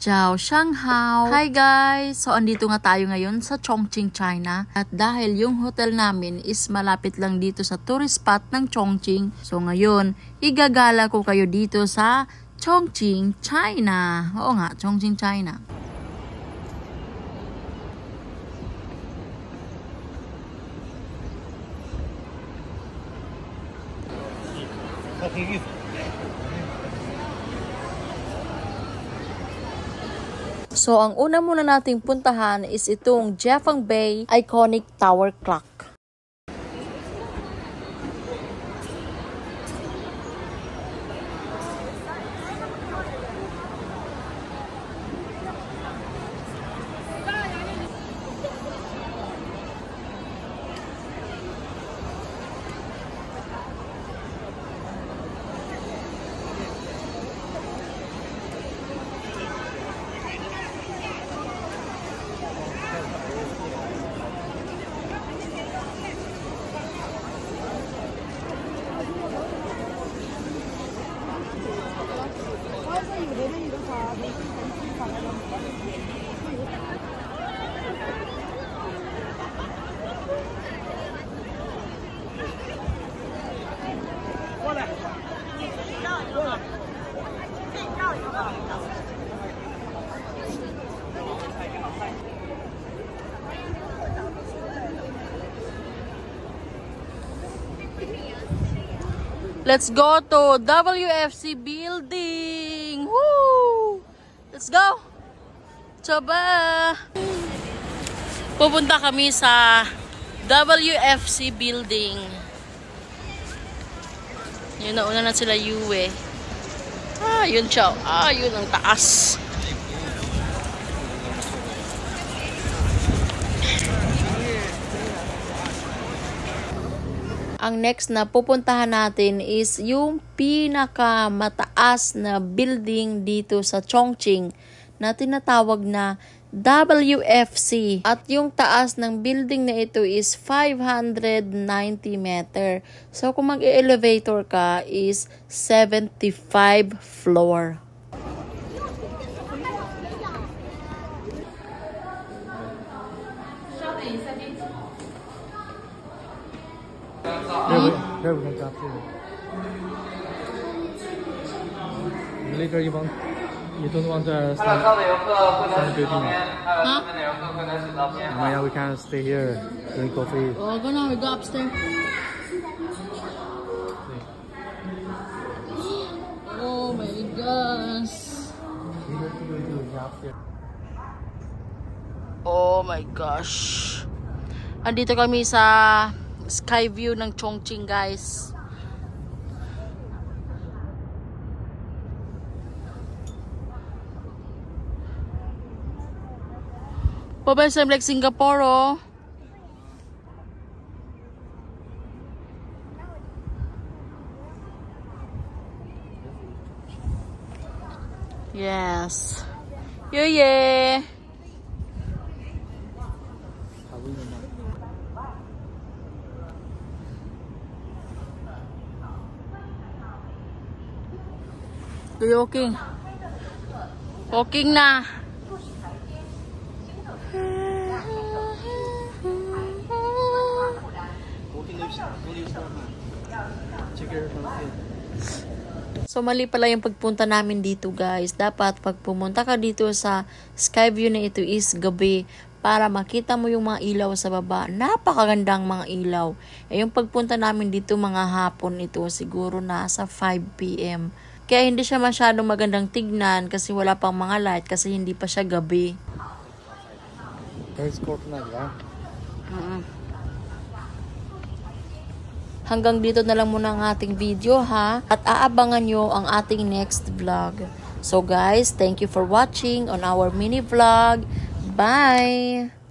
Jiao Shanghao. Hi guys! So andito nga tayo ngayon sa Chongqing, China. At dahil yung hotel namin is malapit lang dito sa tourist spot ng Chongqing. So ngayon, igagala ko kayo dito sa Chongqing, China. Oo nga, Chongqing, China. So, ang una muna nating puntahan is itong Jiefeng Bay Iconic Tower Clock. Let's go to WFC building. Woo! Let's go. Coba. Pupunta kami sa WFC building. Yun, nauna na sila Yue. Ah, yun siya. Ah, yun ang taas. Ang next na pupuntahan natin is yung pinakamataas na building dito sa Chongqing na tinatawag na WFC. At yung taas ng building na ito is 590 meter. So kung mag-elevator ka is 75 floor. There we can capture it. Later you don't want to stand building. Huh? Maya, we can stay here, drink coffee. Oh, we go upstairs. Oh my gosh. Oh my gosh. Andito kami sa sky view ng Chongqing, guys. Pabay like Singapore, oh. Yes. Yeah. Walking. Walking na. So mali pala yung pagpunta namin dito, guys. Dapat pag pumunta ka dito sa Skyview na ito is gabi para makita mo yung mga ilaw sa baba. Napakagandang mga ilaw. Eh yung pagpunta namin dito mga hapon ito, siguro nasa 5 PM. Kaya hindi siya masyadong magandang tignan kasi wala pang mga light kasi hindi pa siya gabi. Hanggang dito na lang muna ang ating video, ha? At aabangan nyo ang ating next vlog. So guys, thank you for watching on our mini vlog. Bye!